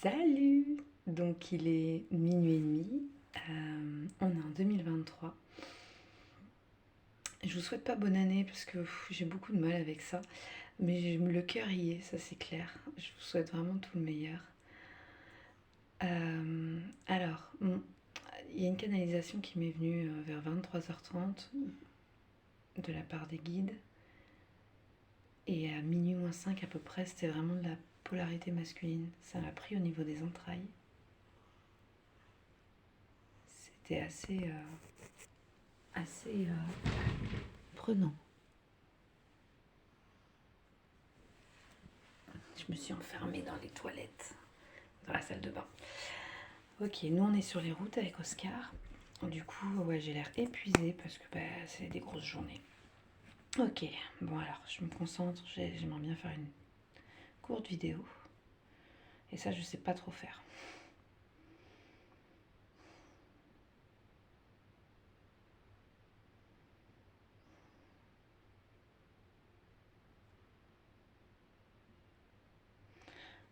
Salut! Donc il est minuit et demi, on est en 2023. Je vous souhaite pas bonne année parce que j'ai beaucoup de mal avec ça, mais le cœur y est, ça c'est clair. Je vous souhaite vraiment tout le meilleur. Alors, il y a une canalisation qui m'est venue vers 23h30 de la part des guides, et à minuit moins 5 à peu près, c'était vraiment de la polarité masculine. Ça m'a pris au niveau des entrailles. C'était assez prenant. Je me suis enfermée dans les toilettes, dans la salle de bain. Ok, nous on est sur les routes avec Oscar. Du coup, ouais, j'ai l'air épuisée parce que c'est des grosses journées. Ok, bon alors, je me concentre. J'aimerais bien faire une courte vidéo. Et ça, je sais pas trop faire.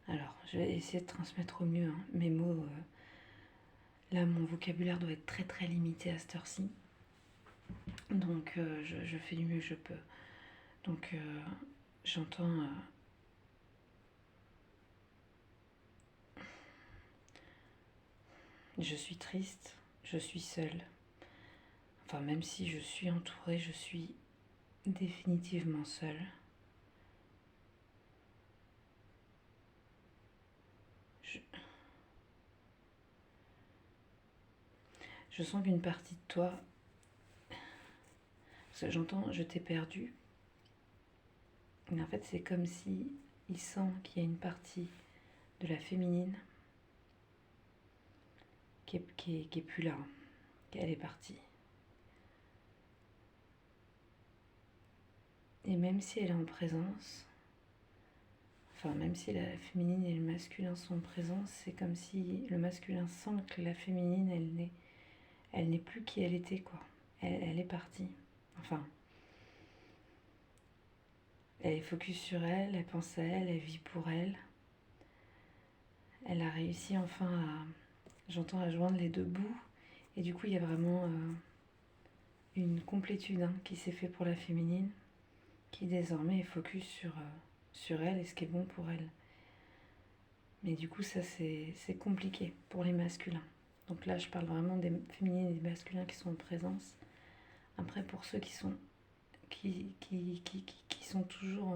Alors, je vais essayer de transmettre au mieux mes mots. Là, mon vocabulaire doit être très très limité à cette heure-ci. Donc, je fais du mieux que je peux. Donc, j'entends... je suis triste, je suis seule. Enfin, même si je suis entourée, je suis définitivement seule. Je sens qu'une partie de toi... Parce que j'entends « je t'ai perdu ». Mais en fait, c'est comme si il sent qu'il y a une partie de la féminine qui est plus là, qu'elle est partie. Et même si elle est en présence, enfin même si la féminine et le masculin sont en présence, c'est comme si le masculin sent que la féminine, elle n'est plus qui elle était, quoi. Elle est partie. Enfin, elle est focus sur elle, elle pense à elle, elle vit pour elle. Elle a réussi enfin à joindre les deux bouts. Et du coup, il y a vraiment une complétude qui s'est fait pour la féminine, qui désormais est focus sur elle et ce qui est bon pour elle. Mais du coup, ça, c'est compliqué pour les masculins. Donc là, je parle vraiment des féminines et des masculins qui sont en présence. Après, pour ceux qui sont, qui sont toujours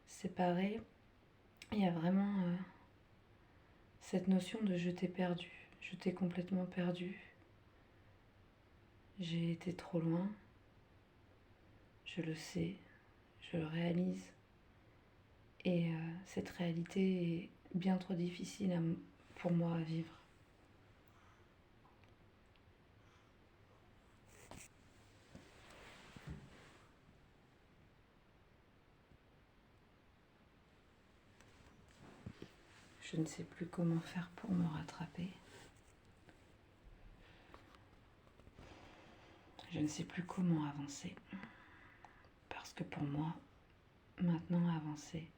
séparés, il y a vraiment cette notion de je t'ai perdu, je t'ai complètement perdu. J'ai été trop loin, je le sais, je le réalise. Et cette réalité est bien trop difficile pour moi à vivre. Je ne sais plus comment faire pour me rattraper. Je ne sais plus comment avancer. Parce que pour moi, maintenant avancer,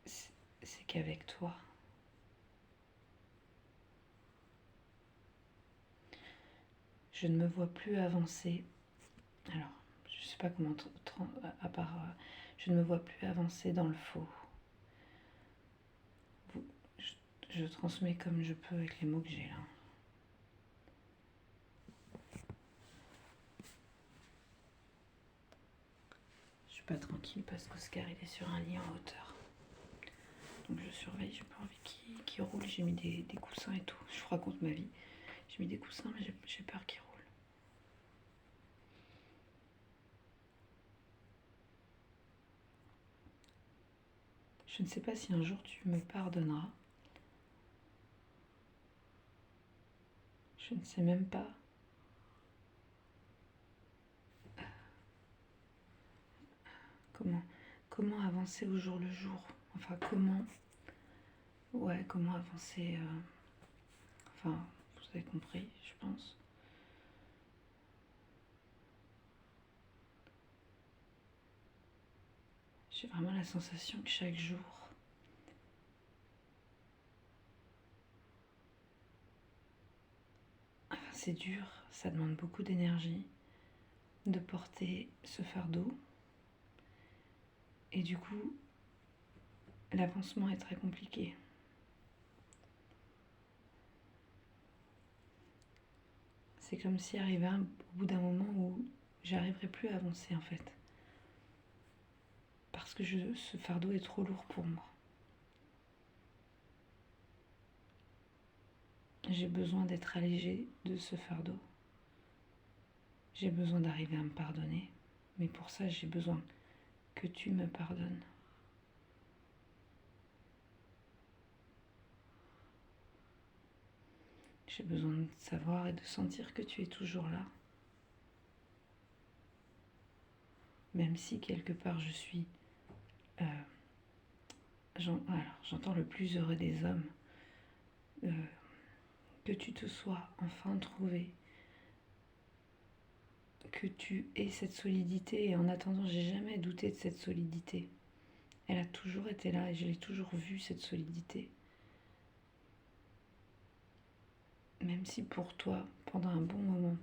c'est qu'avec toi. Je ne me vois plus avancer. Alors, je ne sais pas comment, à part, je ne me vois plus avancer dans le faux. Je transmets comme je peux avec les mots que j'ai là. Je suis pas tranquille parce qu'Oscar il est sur un lit en hauteur. Donc je surveille, j'ai pas envie qu'il roule. J'ai mis des coussins et tout. Je vous raconte ma vie. J'ai mis des coussins, mais j'ai peur qu'il roule. Je ne sais pas si un jour tu me pardonneras. Je ne sais même pas comment avancer au jour le jour. Enfin, comment avancer. Enfin, vous avez compris, je pense. J'ai vraiment la sensation que chaque jour, c'est dur, ça demande beaucoup d'énergie de porter ce fardeau. Et du coup, l'avancement est très compliqué. C'est comme si arrivait au bout d'un moment où j'arriverai plus à avancer en fait. Parce que ce fardeau est trop lourd pour moi. J'ai besoin d'être allégée de ce fardeau. J'ai besoin d'arriver à me pardonner. Mais pour ça, j'ai besoin que tu me pardonnes. J'ai besoin de savoir et de sentir que tu es toujours là. Même si quelque part je suis... j'entends le plus heureux des hommes. Que tu te sois enfin trouvé. Que tu aies cette solidité. Et en attendant, j'ai jamais douté de cette solidité. Elle a toujours été là et je l'ai toujours vue, cette solidité. Même si pour toi, pendant un bon moment,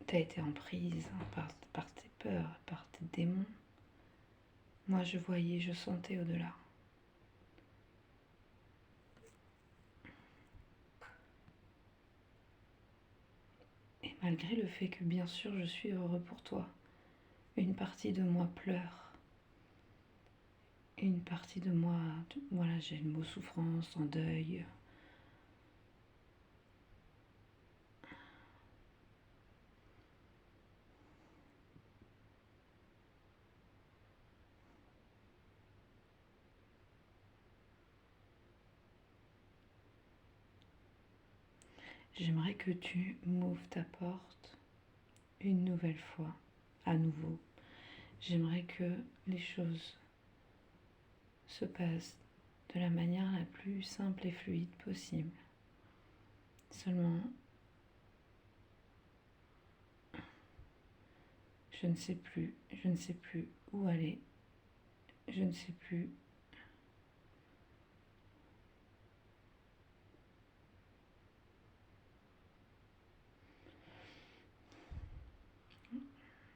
t'as été en prise par tes peurs, par tes démons, moi je voyais, je sentais au-delà. Et malgré le fait que bien sûr je suis heureux pour toi, une partie de moi pleure. Une partie de moi, voilà, j'ai le mot souffrance, en deuil. J'aimerais que tu m'ouvres ta porte une nouvelle fois, à nouveau. J'aimerais que les choses se passent de la manière la plus simple et fluide possible. Seulement, je ne sais plus où aller, je ne sais plus.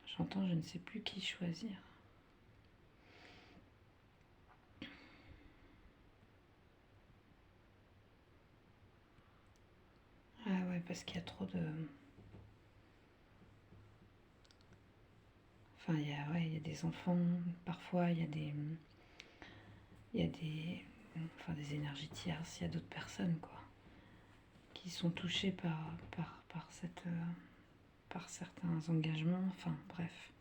J'entends, je ne sais plus qui choisir. Ah ouais, parce qu'il y a trop de... Enfin, il y a des enfants, parfois des énergies tierces, il y a d'autres personnes, quoi, qui sont touchées par certains engagements, enfin, bref.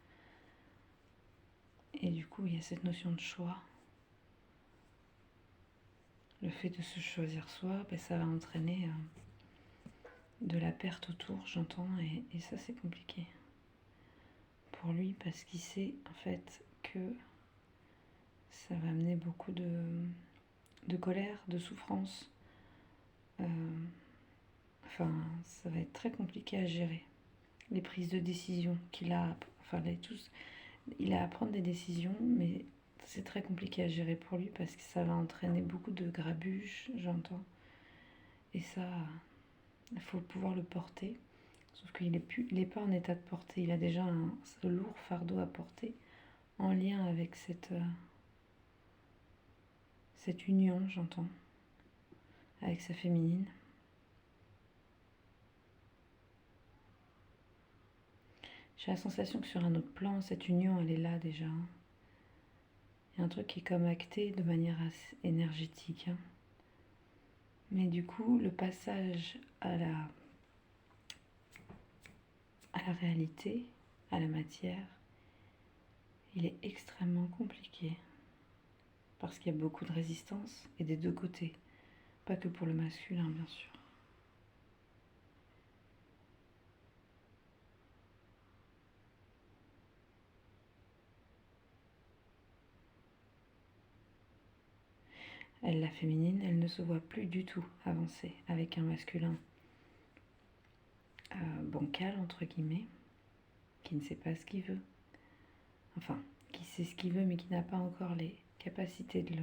Et du coup, il y a cette notion de choix. Le fait de se choisir soi, ça va entraîner de la perte autour, j'entends, et ça, c'est compliqué. Pour lui, parce qu'il sait, en fait, que ça va amener beaucoup de colère, de souffrance. Ça va être très compliqué à gérer. Les prises de décision qu'il a, il a à prendre des décisions, mais c'est très compliqué à gérer pour lui parce que ça va entraîner beaucoup de grabuge, j'entends. Et ça, il faut pouvoir le porter. Sauf qu'il n'est pas en état de porter. Il a déjà ce lourd fardeau à porter en lien avec cette union, j'entends, avec sa féminine. J'ai la sensation que sur un autre plan, cette union, elle est là déjà. Il y a un truc qui est comme acté de manière assez énergétique. Mais du coup, le passage à la réalité, à la matière, il est extrêmement compliqué. Parce qu'il y a beaucoup de résistance et des deux côtés. Pas que pour le masculin, bien sûr. Elle, la féminine, elle ne se voit plus du tout avancer avec un masculin bancal, entre guillemets, qui ne sait pas ce qu'il veut, enfin, qui sait ce qu'il veut mais qui n'a pas encore les capacités de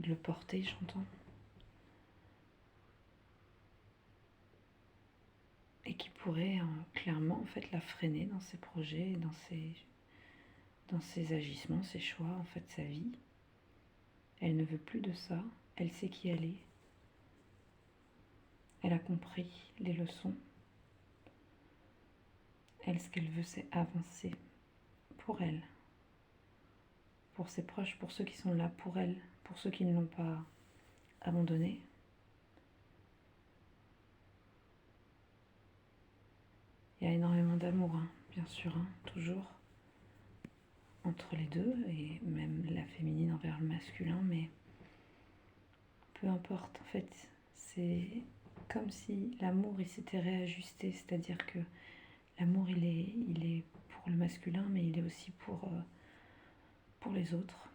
le porter, j'entends. Et qui pourrait clairement en fait la freiner dans ses projets, dans ses agissements, ses choix, en fait sa vie. Elle ne veut plus de ça, elle sait qui elle est. Elle a compris les leçons. Elle, ce qu'elle veut, c'est avancer pour elle, pour ses proches, pour ceux qui sont là pour elle, pour ceux qui ne l'ont pas abandonnée. Il y a énormément d'amour, hein, bien sûr, hein, toujours, entre les deux, et même la féminine envers le masculin, mais peu importe, en fait, c'est comme si l'amour, il s'était réajusté, c'est-à-dire que l'amour, il est pour le masculin, mais il est aussi pour les autres.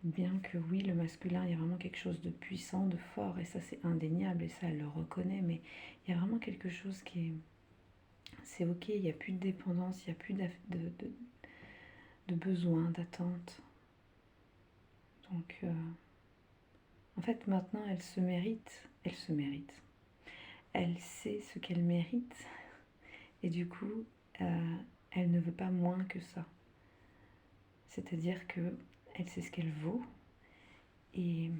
Bien que oui, le masculin, il y a vraiment quelque chose de puissant, de fort, et ça c'est indéniable, et ça elle le reconnaît, mais il y a vraiment quelque chose qui est... C'est ok, il n'y a plus de dépendance, il n'y a plus de besoin, d'attente. Donc, en fait, maintenant, elle se mérite. Elle sait ce qu'elle mérite, et du coup, elle ne veut pas moins que ça. C'est-à-dire que elle sait ce qu'elle vaut, et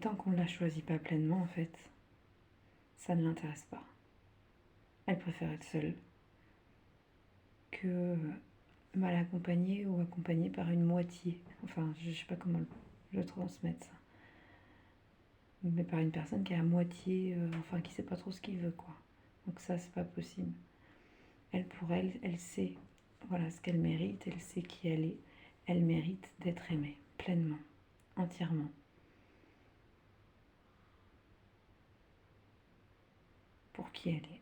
tant qu'on ne la choisit pas pleinement, en fait, ça ne l'intéresse pas. Elle préfère être seule que mal accompagnée ou accompagnée par une moitié. Enfin, je ne sais pas comment le transmettre ça. Mais par une personne qui est à moitié, enfin qui sait pas trop ce qu'il veut, quoi. Donc ça, c'est pas possible. Elle, pour elle, elle sait, voilà, ce qu'elle mérite, elle sait qui elle est. Elle mérite d'être aimée, pleinement, entièrement. Pour qui elle est.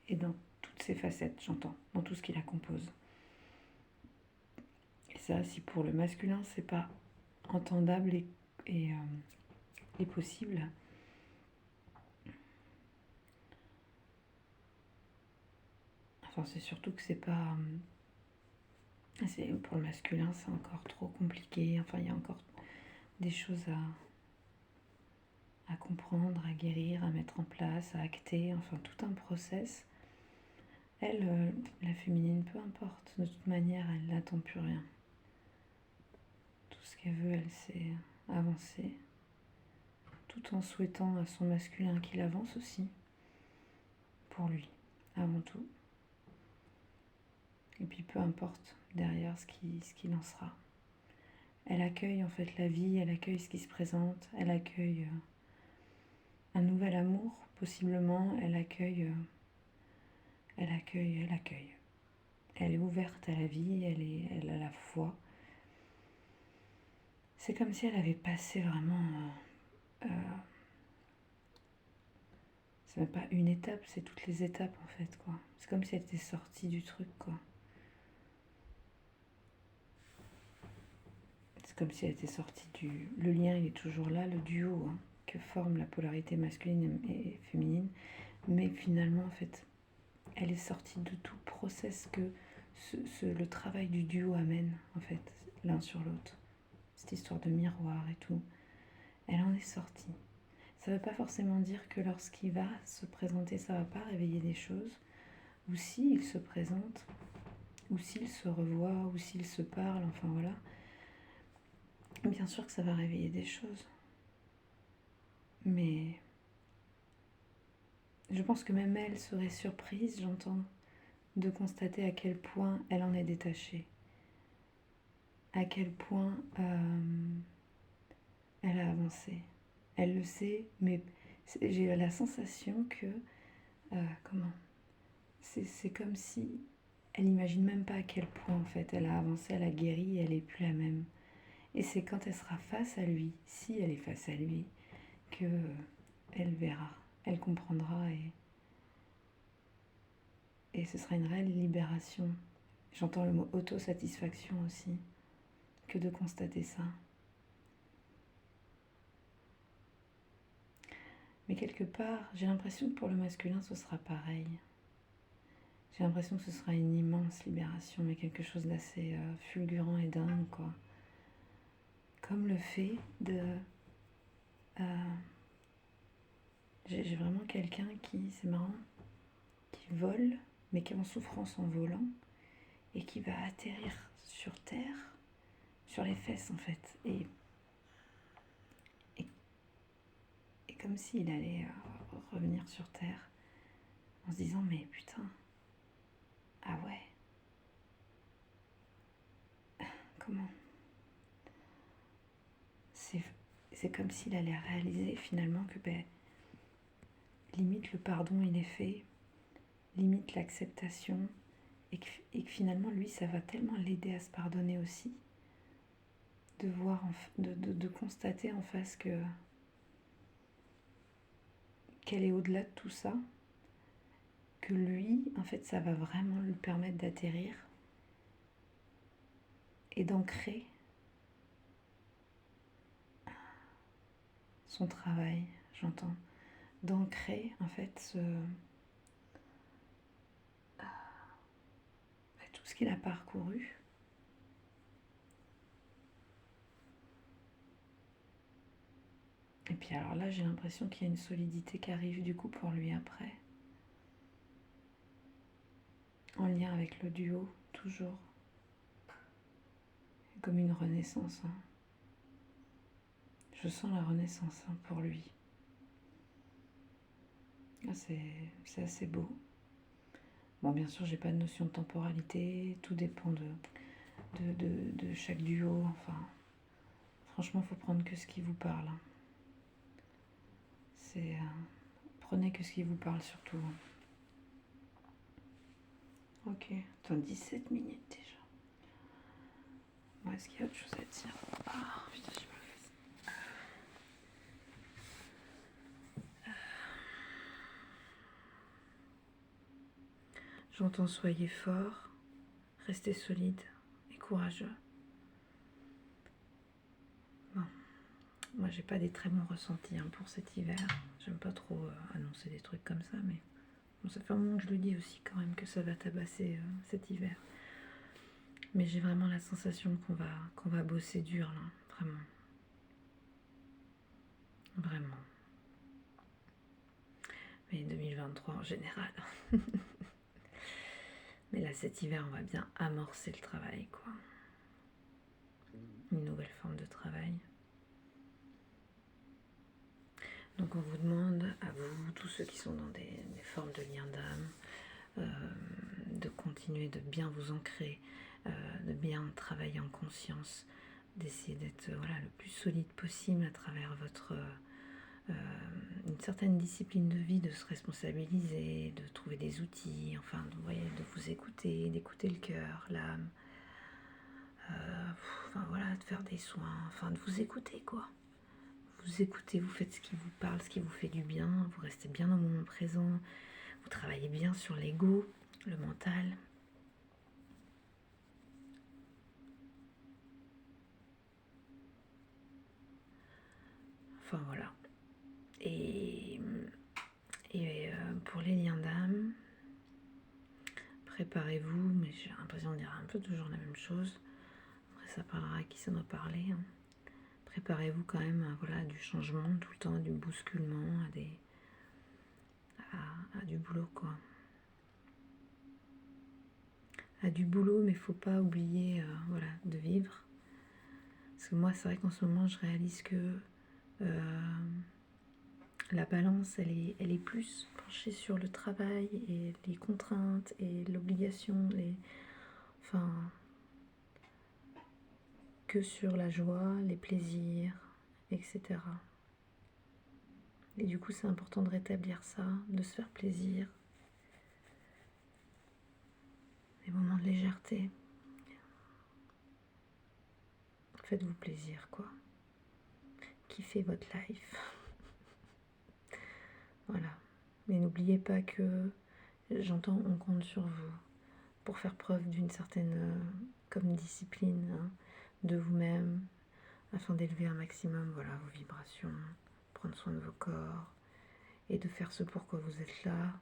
Et dans toutes ses facettes, j'entends, dans tout ce qui la compose. Et ça, si pour le masculin, c'est pas entendable et possible, enfin, c'est surtout que c'est pas... pour le masculin, c'est encore trop compliqué. Enfin, il y a encore des choses à comprendre, à guérir, à mettre en place, à acter. Enfin, tout un process. Elle, la féminine, peu importe. De toute manière, elle n'attend plus rien. Tout ce qu'elle veut, elle sait avancer. Tout en souhaitant à son masculin qu'il avance aussi. Pour lui, avant tout. Et puis peu importe derrière ce qu'il en sera. Elle accueille en fait la vie, elle accueille ce qui se présente, elle accueille un nouvel amour, possiblement, elle accueille. Elle est ouverte à la vie, elle a la foi. C'est comme si elle avait passé vraiment... c'est même pas une étape, c'est toutes les étapes en fait, quoi. C'est comme si elle était sortie du truc, quoi. C'est comme si elle était sortie du... Le lien, il est toujours là, le duo, hein, que forme la polarité masculine et féminine. Mais finalement, en fait, elle est sortie de tout process que le travail du duo amène, en fait, l'un sur l'autre. Cette histoire de miroir et tout. Elle en est sortie. Ça ne veut pas forcément dire que lorsqu'il va se présenter, ça ne va pas réveiller des choses. Ou s'il se présente, ou s'il se revoit, ou s'il se parle, enfin voilà. Bien sûr que ça va réveiller des choses. Mais je pense que même elle serait surprise, j'entends, de constater à quel point elle en est détachée. À quel point elle a avancé. Elle le sait, mais j'ai la sensation que... comment c'est comme si elle n'imagine même pas à quel point en fait elle a avancé, elle a guéri, elle n'est plus la même. Et c'est quand elle sera face à lui, si elle est face à lui, que elle verra, elle comprendra et ce sera une réelle libération. J'entends le mot autosatisfaction aussi, que de constater ça. Mais quelque part, j'ai l'impression que pour le masculin, ce sera pareil. J'ai l'impression que ce sera une immense libération, mais quelque chose d'assez fulgurant et dingue, quoi. Comme le fait de... j'ai vraiment quelqu'un qui, c'est marrant, qui vole, mais qui est en souffrance en volant, et qui va atterrir sur terre, sur les fesses en fait, et comme s'il allait revenir sur terre, en se disant mais putain, ah ouais, comment c'est comme s'il allait réaliser finalement que limite le pardon il est fait, limite l'acceptation, et que finalement lui ça va tellement l'aider à se pardonner aussi, de voir, de constater en face qu'elle est au-delà de tout ça, que lui, en fait, ça va vraiment lui permettre d'atterrir et d'ancrer son travail, j'entends, d'ancrer en fait tout ce qu'il a parcouru. Et puis alors là, j'ai l'impression qu'il y a une solidité qui arrive du coup pour lui après. En lien avec le duo, toujours. Comme une renaissance. Hein. Je sens la renaissance pour lui. Ah, c'est assez beau. Bon, bien sûr, j'ai pas de notion de temporalité. Tout dépend de chaque duo. Enfin, franchement, faut prendre que ce qui vous parle. Prenez que ce qui vous parle surtout. Ok, attends, 17 minutes déjà. Bon, est-ce qu'il y a autre chose à dire? Ah, putain, j'ai mal fait. J'entends soyez fort, restez solide et courageux. Bon, moi j'ai pas des très bons ressentis pour cet hiver. J'aime pas trop annoncer des trucs comme ça, mais bon, ça fait un moment que je le dis aussi quand même que ça va tabasser cet hiver. Mais j'ai vraiment la sensation qu'on va bosser dur là, vraiment. Vraiment. Mais 2023 en général. Mais là cet hiver on va bien amorcer le travail quoi. Une nouvelle forme de travail. Donc on vous demande à vous, tous ceux qui sont dans des formes de lien d'âme, de continuer de bien vous ancrer, de bien travailler en conscience, d'essayer d'être le plus solide possible à travers votre une certaine discipline de vie, de se responsabiliser, de trouver des outils, enfin de vous écouter, d'écouter le cœur, l'âme, de faire des soins, enfin de vous écouter quoi. Vous écoutez, vous faites ce qui vous parle, ce qui vous fait du bien, vous restez bien au moment présent, vous travaillez bien sur l'ego, le mental. Enfin voilà. Et pour les liens d'âme, préparez-vous, mais j'ai l'impression de dire un peu toujours la même chose. Après ça parlera à qui ça doit parler. Hein. Préparez-vous quand même à du changement tout le temps, du bousculement, à du boulot quoi. À du boulot, mais faut pas oublier de vivre. Parce que moi c'est vrai qu'en ce moment je réalise que la balance elle est plus penchée sur le travail et les contraintes et l'obligation, que sur la joie, les plaisirs, etc. Et du coup c'est important de rétablir ça, de se faire plaisir, des moments de légèreté. Faites-vous plaisir quoi. Kiffez votre life. Voilà. Mais n'oubliez pas que j'entends, on compte sur vous pour faire preuve d'une certaine comme discipline de vous-même afin d'élever un maximum vos vibrations, prendre soin de vos corps et de faire ce pourquoi vous êtes là.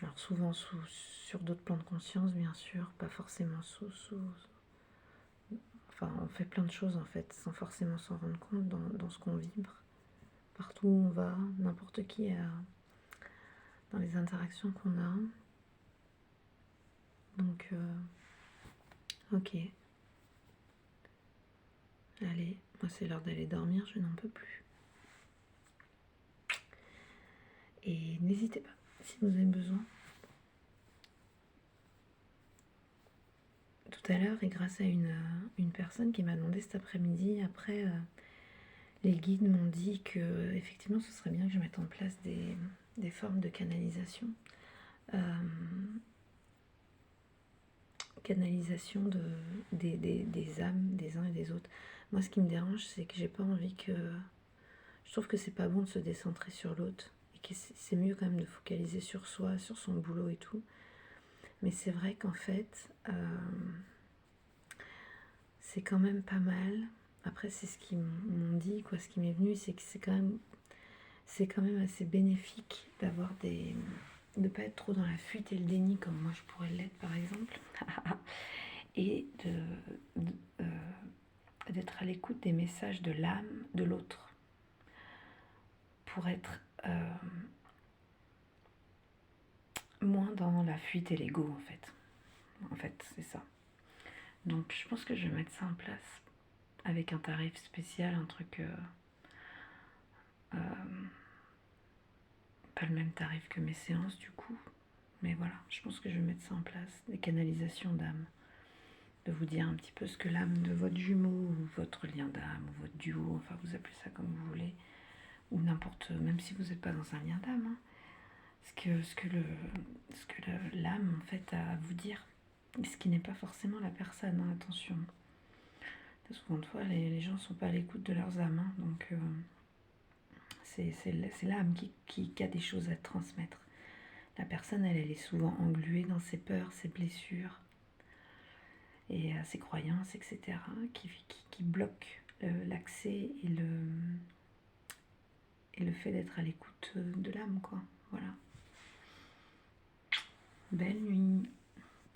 Alors souvent sur d'autres plans de conscience, bien sûr, pas forcément Enfin, on fait plein de choses en fait, sans forcément s'en rendre compte dans ce qu'on vibre. Partout où on va, n'importe qui dans les interactions qu'on a. Donc, ok. Allez, moi c'est l'heure d'aller dormir, je n'en peux plus. Et n'hésitez pas, si vous avez besoin. Tout à l'heure, et grâce à une personne qui m'a demandé cet après-midi, après, les guides m'ont dit que effectivement ce serait bien que je mette en place des formes de canalisation. Canalisation des âmes des uns et des autres. Moi, ce qui me dérange, c'est que j'ai pas envie que... Je trouve que c'est pas bon de se décentrer sur l'autre, et que c'est mieux quand même de focaliser sur soi, sur son boulot et tout. Mais c'est vrai qu'en fait, c'est quand même pas mal. Après, c'est ce qu'ils m'ont dit, quoi. Ce qui m'est venu, c'est que c'est quand même assez bénéfique d'avoir de ne pas être trop dans la fuite et le déni comme moi je pourrais l'être par exemple et d'être à l'écoute des messages de l'âme de l'autre pour être moins dans la fuite et l'ego en fait c'est ça. Donc je pense que je vais mettre ça en place avec un tarif spécial, un truc pas le même tarif que mes séances du coup, mais voilà, je pense que je vais mettre ça en place, des canalisations d'âme, de vous dire un petit peu ce que l'âme de votre jumeau ou votre lien d'âme ou votre duo, enfin vous appelez ça comme vous voulez, ou n'importe, même si vous n'êtes pas dans un lien d'âme, hein, ce que l'âme en fait a à vous dire, ce qui n'est pas forcément la personne, hein, attention. Souvent de fois les gens ne sont pas à l'écoute de leurs âmes, hein, donc c'est l'âme qui a des choses à transmettre. La personne elle est souvent engluée dans ses peurs, ses blessures et ses croyances, etc., qui bloquent l'accès et le fait d'être à l'écoute de l'âme, quoi. Voilà. Belle nuit.